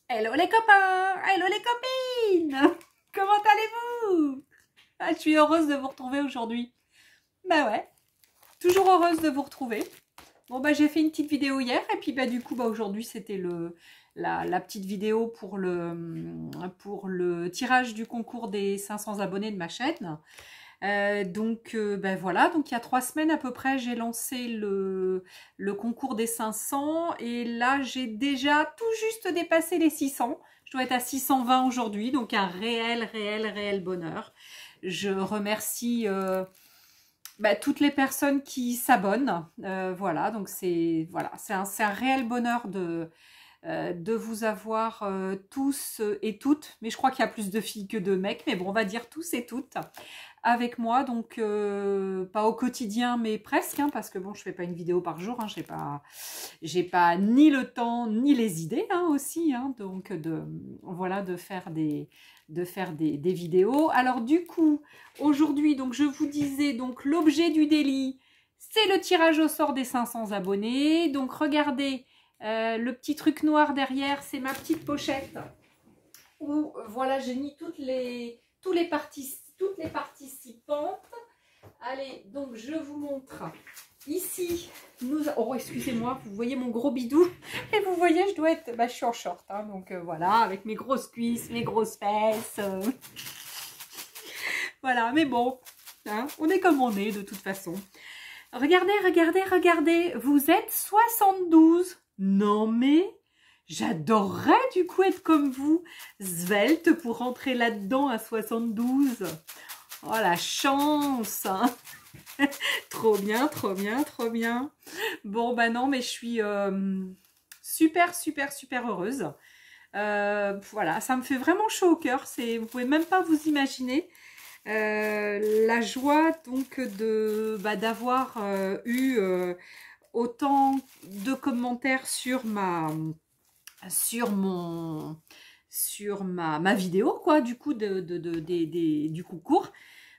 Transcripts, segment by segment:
Hello les copains, hello les copines. Comment allez-vous? Je suis heureuse de vous retrouver aujourd'hui. Bah ouais, toujours heureuse de vous retrouver. Bon bah j'ai fait une petite vidéo hier et puis bah du coup bah aujourd'hui c'était la petite vidéo pour le tirage du concours des 500 abonnés de ma chaîne. Ben voilà, donc il y a 3 semaines à peu près, j'ai lancé le concours des 500 et là j'ai déjà tout juste dépassé les 600. Je dois être à 620 aujourd'hui, donc un réel bonheur. Je remercie toutes les personnes qui s'abonnent. Voilà, donc c'est un réel bonheur de vous avoir tous et toutes, mais je crois qu'il y a plus de filles que de mecs, mais bon, on va dire tous et toutes avec moi, donc pas au quotidien, mais presque, hein, parce que bon, je fais pas une vidéo par jour, hein, j'ai pas ni le temps ni les idées hein, aussi, hein, donc voilà, de faire des vidéos. Alors du coup, aujourd'hui, donc je vous disais, donc l'objet du délit, c'est le tirage au sort des 500 abonnés. Donc regardez, le petit truc noir derrière, c'est ma petite pochette où voilà, j'ai mis toutes les participantes. Allez, donc je vous montre. Ici, oh, excusez-moi, vous voyez mon gros bidou. Et vous voyez, je dois être... je suis en short, hein, donc voilà, avec mes grosses cuisses, mes grosses fesses. Voilà, mais bon, hein, on est comme on est de toute façon. Regardez, vous êtes 72. Non mais... J'adorerais du coup être comme vous, svelte, pour rentrer là-dedans à 72. Oh la chance hein. Trop bien. Bon bah non, mais je suis super heureuse. Voilà, ça me fait vraiment chaud au cœur. Vous pouvez même pas vous imaginer la joie donc d'avoir eu autant de commentaires sur ma vidéo quoi, du coup du concours,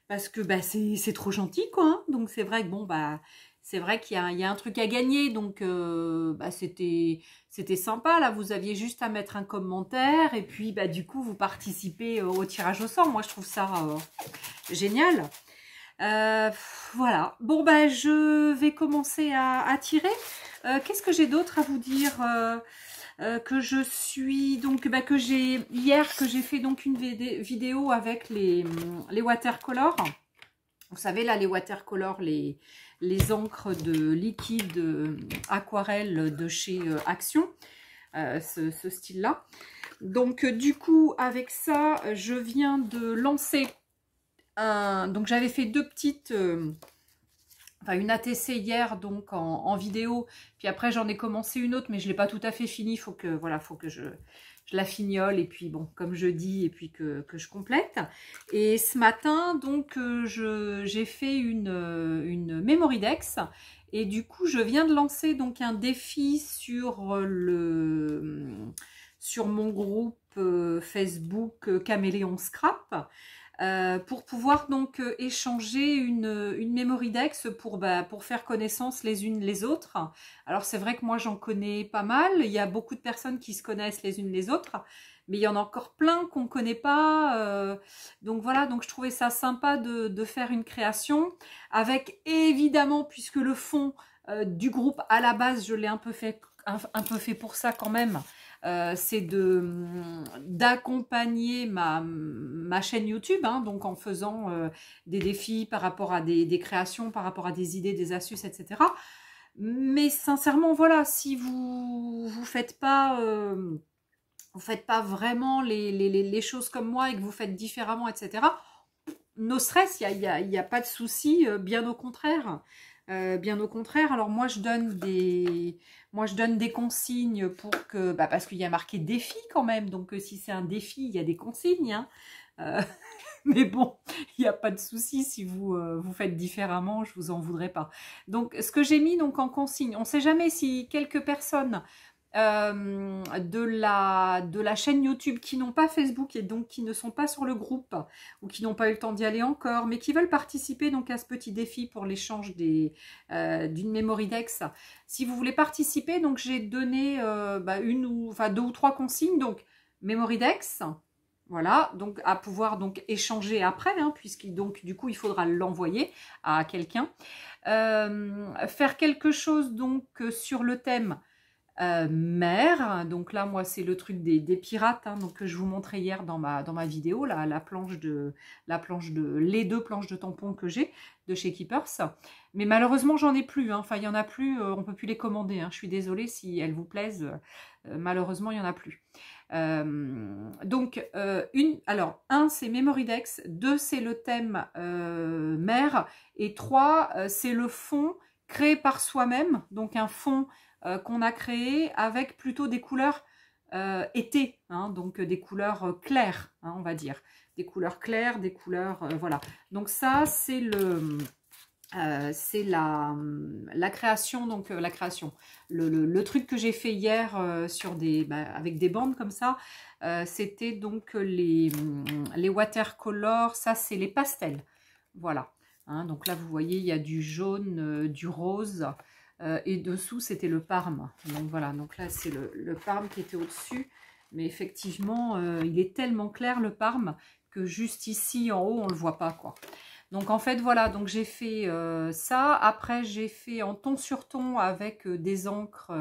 parce que c'est trop gentil quoi, hein. Donc c'est vrai que bon c'est vrai qu'il y a un truc à gagner, donc c'était sympa là, vous aviez juste à mettre un commentaire et puis du coup vous participez au tirage au sort. Moi je trouve ça génial. Voilà, bon je vais commencer à tirer. Qu'est-ce que j'ai d'autre à vous dire? Que je suis donc que j'ai fait donc une vidéo avec les watercolors. Vous savez là, les watercolors, les encres de liquide aquarelle de chez Action, ce style là. Donc du coup avec ça je viens de lancer donc j'avais fait deux petites une ATC hier donc en vidéo, puis après j'en ai commencé une autre mais je l'ai pas tout à fait fini, faut que je la fignole et puis bon comme je dis et puis que je complète. Et ce matin donc j'ai fait une Memorydex et du coup je viens de lancer donc un défi sur mon groupe Facebook Caméléon Scrap. Pour pouvoir donc échanger une Memorydex pour faire connaissance les unes les autres. Alors c'est vrai que moi j'en connais pas mal, il y a beaucoup de personnes qui se connaissent les unes les autres, mais il y en a encore plein qu'on ne connaît pas. Donc voilà, donc je trouvais ça sympa de faire une création, avec évidemment, puisque le fond du groupe à la base je l'ai un peu fait pour ça quand même, c'est d'accompagner ma chaîne YouTube, hein, donc en faisant des défis par rapport à des créations, par rapport à des idées, des astuces, etc. Mais sincèrement, voilà, si vous faites pas vraiment les choses comme moi et que vous faites différemment, etc., no stress, il y a pas de souci, bien au contraire. Bien au contraire. Alors moi je donne des consignes pour que, parce qu'il y a marqué défi quand même, donc si c'est un défi, il y a des consignes, hein. Mais bon, il n'y a pas de souci si vous faites différemment, je vous en voudrais pas. Donc ce que j'ai mis donc en consigne, on ne sait jamais si quelques personnes de la chaîne YouTube qui n'ont pas Facebook et donc qui ne sont pas sur le groupe ou qui n'ont pas eu le temps d'y aller encore, mais qui veulent participer donc à ce petit défi pour l'échange d'une Memorydex. Si vous voulez participer, donc j'ai donné deux ou trois consignes. Donc Memorydex. Voilà, donc à pouvoir donc échanger après, hein, puisqu'il donc du coup il faudra l'envoyer à quelqu'un. Faire quelque chose donc sur le thème mer. Donc là moi c'est le truc des pirates, hein, donc que je vous montrais hier dans ma vidéo, là, les 2 planches de tampons que j'ai de chez Keepers. Mais malheureusement j'en ai plus, hein. Enfin il y en a plus, on peut plus les commander, hein. Je suis désolée si elles vous plaisent, malheureusement il y en a plus. Donc, alors, 1, c'est Memorydex, 2, c'est le thème mer, et 3, c'est le fond créé par soi-même, donc un fond qu'on a créé avec plutôt des couleurs été, hein, donc des couleurs claires, hein, on va dire. Des couleurs claires, des couleurs, voilà. Donc ça, c'est c'est la création, donc la création. Le truc que j'ai fait hier sur avec des bandes comme ça, c'était donc les watercolors, ça c'est les pastels. Voilà. Hein, donc là vous voyez, il y a du jaune, du rose, et dessous c'était le parme. Donc voilà, donc là c'est le parme qui était au-dessus. Mais effectivement, il est tellement clair le parme que juste ici en haut on le voit pas, quoi. Donc en fait voilà, donc j'ai fait ça. Après j'ai fait en ton sur ton avec des encres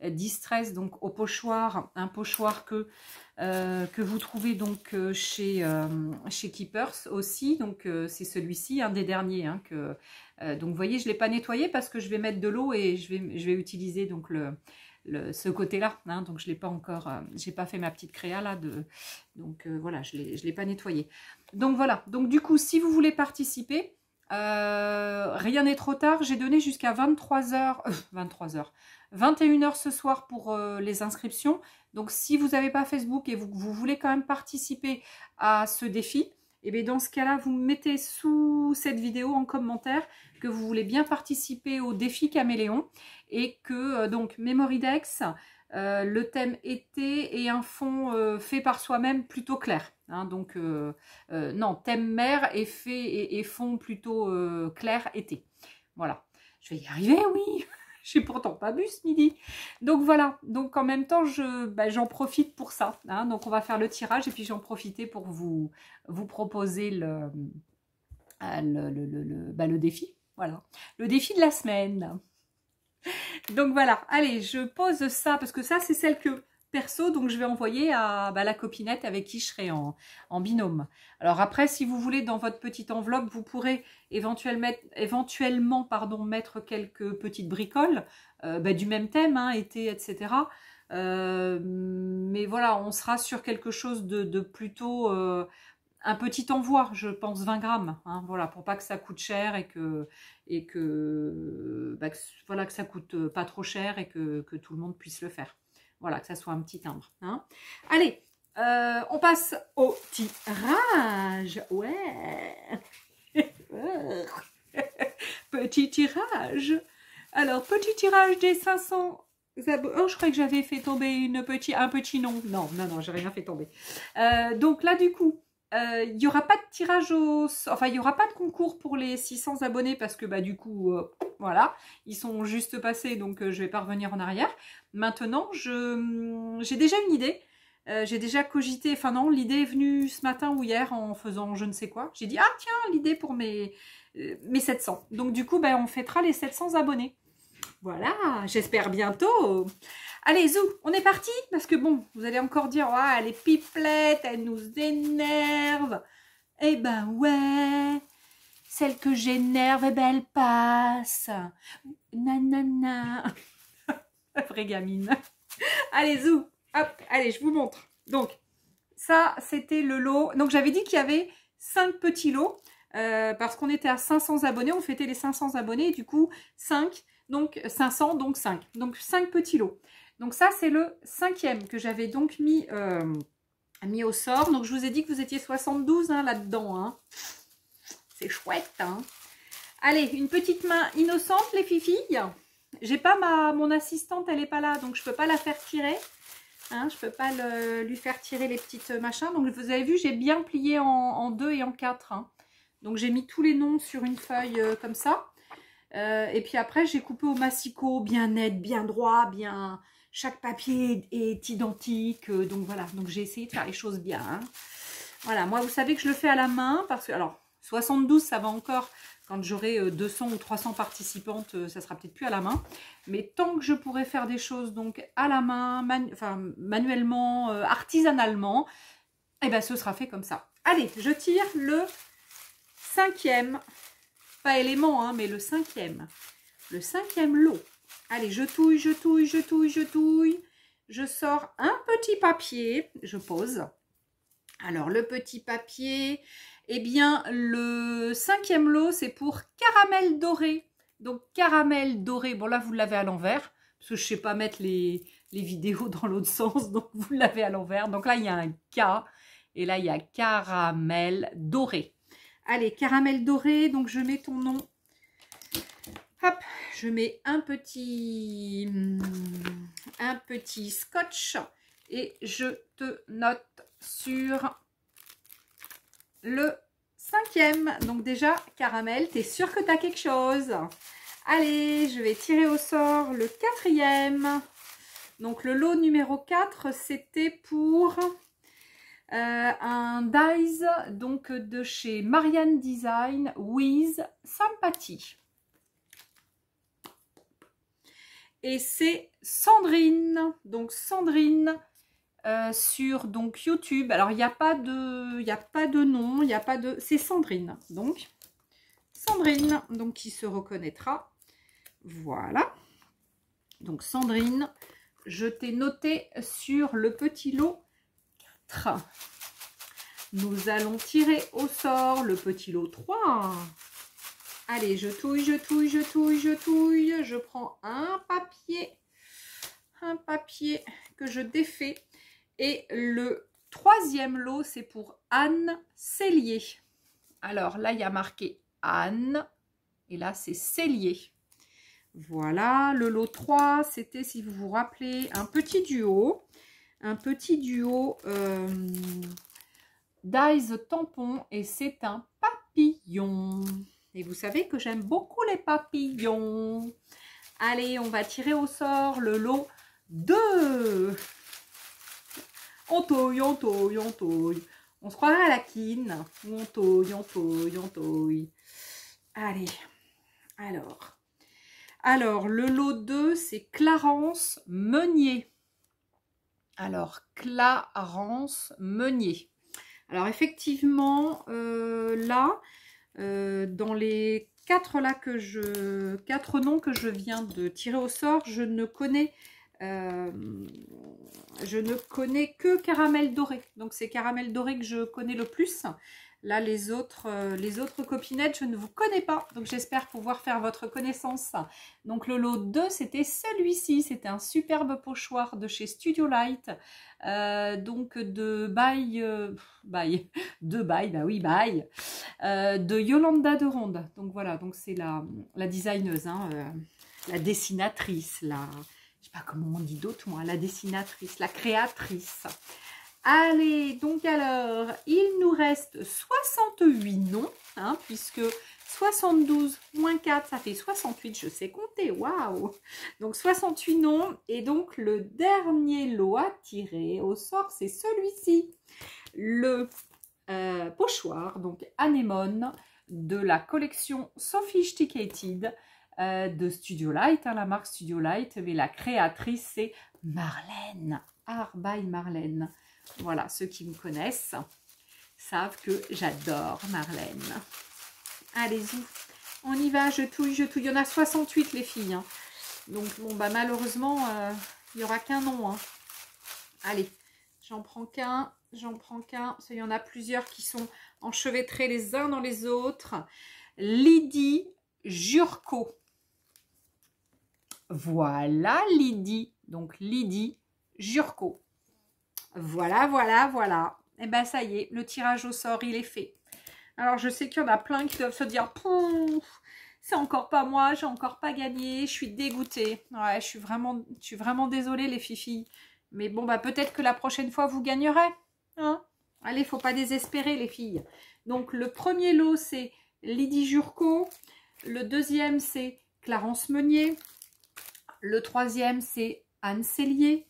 Distress, donc au pochoir, un pochoir que vous trouvez donc chez Keepers aussi. Donc c'est celui-ci, un des derniers, hein, donc vous voyez je ne l'ai pas nettoyé parce que je vais mettre de l'eau et je vais utiliser donc ce côté-là, hein, donc je l'ai pas encore, j'ai pas fait ma petite créa là, donc voilà, je l'ai pas nettoyé. Donc voilà, donc du coup, si vous voulez participer, rien n'est trop tard, j'ai donné jusqu'à 21h ce soir pour les inscriptions. Donc si vous n'avez pas Facebook et vous voulez quand même participer à ce défi, et bien dans ce cas-là, vous mettez sous cette vidéo en commentaire que vous voulez bien participer au défi Caméléon et que donc Memorydex, le thème été et un fond fait par soi-même plutôt clair. Hein, donc non, thème mer et fond plutôt clair été. Voilà. Je vais y arriver, oui. J'ai pourtant pas bu ce midi. Donc voilà, donc en même temps, j'en profite pour ça. Hein. Donc on va faire le tirage et puis j'en profiter pour vous proposer le défi. Voilà, le défi de la semaine. Donc voilà, allez, je pose ça parce que ça, c'est celle que perso, donc je vais envoyer à la copinette avec qui je serai en binôme. Alors après, si vous voulez, dans votre petite enveloppe, vous pourrez éventuellement mettre quelques petites bricoles du même thème, hein, été, etc. Mais voilà, on sera sur quelque chose de plutôt un petit envoi, je pense 20 grammes, hein, voilà, pour pas que ça coûte cher et que voilà, que ça coûte pas trop cher et que tout le monde puisse le faire. Voilà, que ça soit un petit timbre. Hein. Allez, on passe au tirage. Ouais. Petit tirage. Alors, petit tirage des 500 abonnés. Oh, je croyais que j'avais fait tomber un petit nom. Non, j'ai rien fait tomber. Donc là, du coup, il n'y aura pas de tirage enfin, il n'y aura pas de concours pour les 600 abonnés parce que, du coup, voilà, ils sont juste passés, donc je ne vais pas revenir en arrière. Maintenant, j'ai déjà une idée. J'ai déjà cogité, enfin non, l'idée est venue ce matin ou hier en faisant je ne sais quoi. J'ai dit, ah tiens, l'idée pour mes 700. Donc du coup, on fêtera les 700 abonnés. Voilà, j'espère bientôt. Allez, Zou, on est parti. Parce que bon, vous allez encore dire, ouais, les pipelettes, elles nous énervent. Eh ben ouais, celle que j'énerve, eh ben elle passe. Nanana. Vraie gamine. Allez, Zou, hop, allez, je vous montre. Donc, ça, c'était le lot. Donc, j'avais dit qu'il y avait 5 petits lots. Parce qu'on était à 500 abonnés, on fêtait les 500 abonnés. Et du coup, 5, donc 500, donc 5. Donc, 5 petits lots. Donc, ça, c'est le 5e que j'avais donc mis au sort. Donc, je vous ai dit que vous étiez 72 hein, là-dedans. Hein. C'est chouette. Hein. Allez, une petite main innocente, les fifilles. J'ai pas mon assistante, elle n'est pas là, donc je peux pas la faire tirer. Hein, je peux pas lui faire tirer les petites machins. Donc vous avez vu, j'ai bien plié en 2 et en 4. Hein. Donc j'ai mis tous les noms sur une feuille comme ça. Et puis après, j'ai coupé au massicot, bien net, bien droit, bien chaque papier est identique. Donc voilà, donc j'ai essayé de faire les choses bien. Hein. Voilà, moi vous savez que je le fais à la main parce que, alors 72 ça va encore, quand j'aurai 200 ou 300 participantes, ça sera peut-être plus à la main. Mais tant que je pourrai faire des choses donc à la main, manuellement, artisanalement, eh ben ce sera fait comme ça. Allez, je tire le 5e, pas élément, hein, mais le 5e. Le 5e lot. Allez, je touille, je touille, je touille, je touille. Je sors un petit papier, je pose. Alors, le petit papier, eh bien, le 5e lot, c'est pour caramel doré. Donc, caramel doré, bon là, vous l'avez à l'envers, parce que je ne sais pas mettre les vidéos dans l'autre sens, donc vous l'avez à l'envers. Donc là, il y a un K, et là, il y a caramel doré. Allez, caramel doré, donc je mets ton nom. Hop, je mets un petit scotch et je te note sur le 5e. Donc déjà, caramel, t'es sûr que tu as quelque chose? Allez, je vais tirer au sort le 4e. Donc le lot numéro 4, c'était pour un dies donc de chez Marianne Design with Sympathy. Et c'est Sandrine, donc Sandrine sur donc YouTube. Alors il n'y a pas de nom, il n'y a pas de, c'est Sandrine. Donc Sandrine, donc qui se reconnaîtra. Voilà. Donc Sandrine, je t'ai noté sur le petit lot 4. Nous allons tirer au sort le petit lot 3. Allez, je touille, je touille, je touille, je touille. Je prends un papier que je défais. Et le 3e lot, c'est pour Anne Cellier. Alors là, il y a marqué Anne. Et là, c'est Cellier. Voilà, le lot 3, c'était, si vous vous rappelez, un petit duo. Un petit duo dies tampon. Et c'est un papillon. Et vous savez que j'aime beaucoup les papillons. Allez, on va tirer au sort le lot 2. On touille, on touille, on touille. On se croirait à la quine. On touille, on touille, on touille. Allez, alors le lot 2, c'est Clarence Meunier. Alors, Clarence Meunier. Alors, effectivement, là... dans les 4 noms que je viens de tirer au sort, je ne connais que caramel doré. Donc c'est caramel doré que je connais le plus. Là, les autres copinettes, je ne vous connais pas. Donc j'espère pouvoir faire votre connaissance. Donc le lot 2, c'était celui-ci. C'était un superbe pochoir de chez Studio Light. Donc de de Yolanda de Ronde. Donc voilà, donc c'est la designeuse, hein, la dessinatrice, je sais pas comment on dit d'autre, moi, la dessinatrice, la créatrice. Allez, donc alors, il nous reste 68 noms, hein, puisque 72 moins 4, ça fait 68, je sais compter, waouh! Donc 68 noms, et donc le dernier lot à tirer au sort, c'est celui-ci. Le pochoir, donc anémone, de la collection Sophisticated de Studio Light, hein, la marque Studio Light, mais la créatrice, c'est Marlène, Art by Marlène. Voilà, ceux qui me connaissent savent que j'adore Marlène. Allez-y, on y va, je touille, je touille. Il y en a 68 les filles. Hein. Donc bon, bah malheureusement, il n'y aura qu'un nom. Hein. Allez, j'en prends qu'un, j'en prends qu'un. Il y en a plusieurs qui sont enchevêtrés les uns dans les autres. Lydie Jurco. Voilà Lydie. Donc Lydie Jurco. Voilà, voilà, voilà. Et ben ça y est, le tirage au sort, il est fait. Alors, je sais qu'il y en a plein qui doivent se dire, pouf, c'est encore pas moi, j'ai encore pas gagné, je suis dégoûtée. Ouais, je suis vraiment désolée, les filles. Mais bon, bah peut-être que la prochaine fois, vous gagnerez. Hein? Allez, faut pas désespérer, les filles. Donc, le premier lot, c'est Lydie Jurco. Le deuxième, c'est Clarence Meunier. Le troisième, c'est Anne Cellier.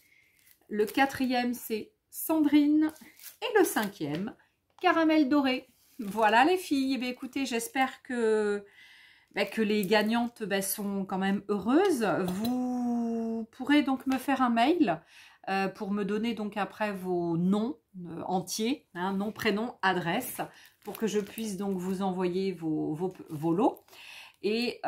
Le 4e, c'est Sandrine. Et le 5e, Caramel Doré. Voilà les filles. Eh bien, écoutez, j'espère que les gagnantes sont quand même heureuses. Vous pourrez donc me faire un mail pour me donner donc après vos noms entiers, hein, nom, prénom, adresse, pour que je puisse donc vous envoyer vos lots. Et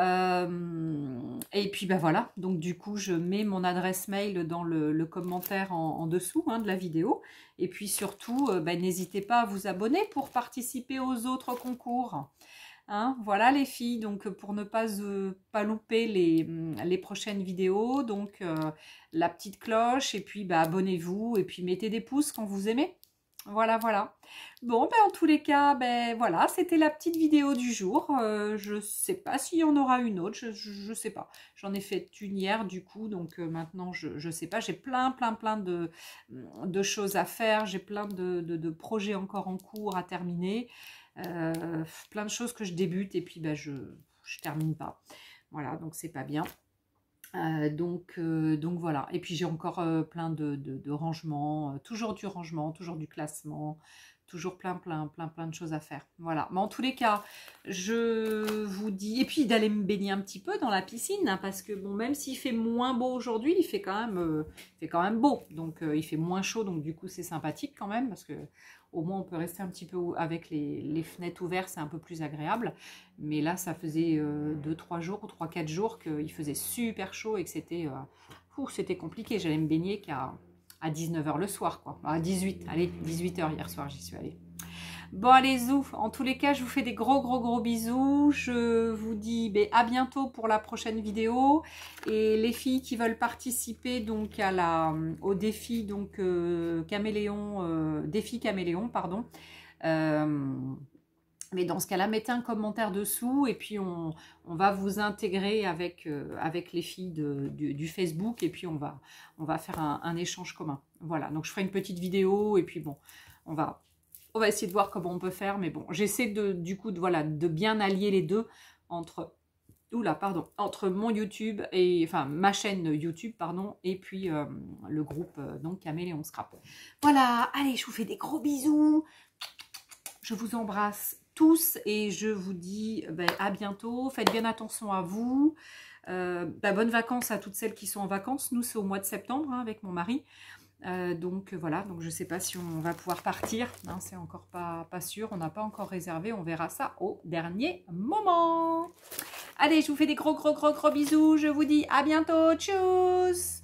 puis voilà, donc du coup je mets mon adresse mail dans le commentaire en dessous de la vidéo. Et puis surtout, n'hésitez pas à vous abonner pour participer aux autres concours. Hein, voilà les filles, donc pour ne pas louper les prochaines vidéos, donc la petite cloche, et puis abonnez-vous, et puis mettez des pouces quand vous aimez. Voilà, voilà. Bon, en tous les cas, voilà, c'était la petite vidéo du jour. Je sais pas s'il y en aura une autre, je sais pas. J'en ai fait une hier, du coup, donc maintenant, je sais pas. J'ai plein de choses à faire. J'ai plein de projets encore en cours à terminer. Plein de choses que je débute et puis je termine pas. Voilà, donc c'est pas bien. Donc voilà, et puis j'ai encore plein de rangements, toujours du rangement, toujours du classement, toujours plein de choses à faire. Voilà, mais en tous les cas, je vous dis, et puis d'aller me baigner un petit peu dans la piscine, hein, parce que bon, même s'il fait moins beau aujourd'hui, il fait quand même beau, donc il fait moins chaud, donc du coup c'est sympathique quand même, parce que au moins on peut rester un petit peu avec les fenêtres ouvertes, c'est un peu plus agréable. Mais là ça faisait 2-3 jours ou 3-4 jours qu'il faisait super chaud et que c'était compliqué. J'allais me baigner qu'à 19 h le soir, quoi. À 18, allez, 18 h hier soir j'y suis allée. Bon, allez, zouf. En tous les cas, je vous fais des gros bisous. Je vous dis à bientôt pour la prochaine vidéo. Et les filles qui veulent participer donc au défi donc défi caméléon, pardon. Mais dans ce cas-là, mettez un commentaire dessous et puis on va vous intégrer avec les filles du Facebook et puis on va faire un échange commun. Voilà, donc je ferai une petite vidéo et puis bon, on va essayer de voir comment on peut faire. Mais bon, j'essaie de bien allier les deux entre mon YouTube et ma chaîne YouTube, pardon, et puis le groupe donc Caméléon Scrap. Voilà, allez, je vous fais des gros bisous. Je vous embrasse tous et je vous dis à bientôt. Faites bien attention à vous. Bonnes vacances à toutes celles qui sont en vacances. Nous, c'est au mois de septembre avec mon mari. Donc voilà, donc je ne sais pas si on va pouvoir partir. Hein, c'est encore pas sûr. On n'a pas encore réservé. On verra ça au dernier moment. Allez, je vous fais des gros bisous. Je vous dis à bientôt. Tchuss!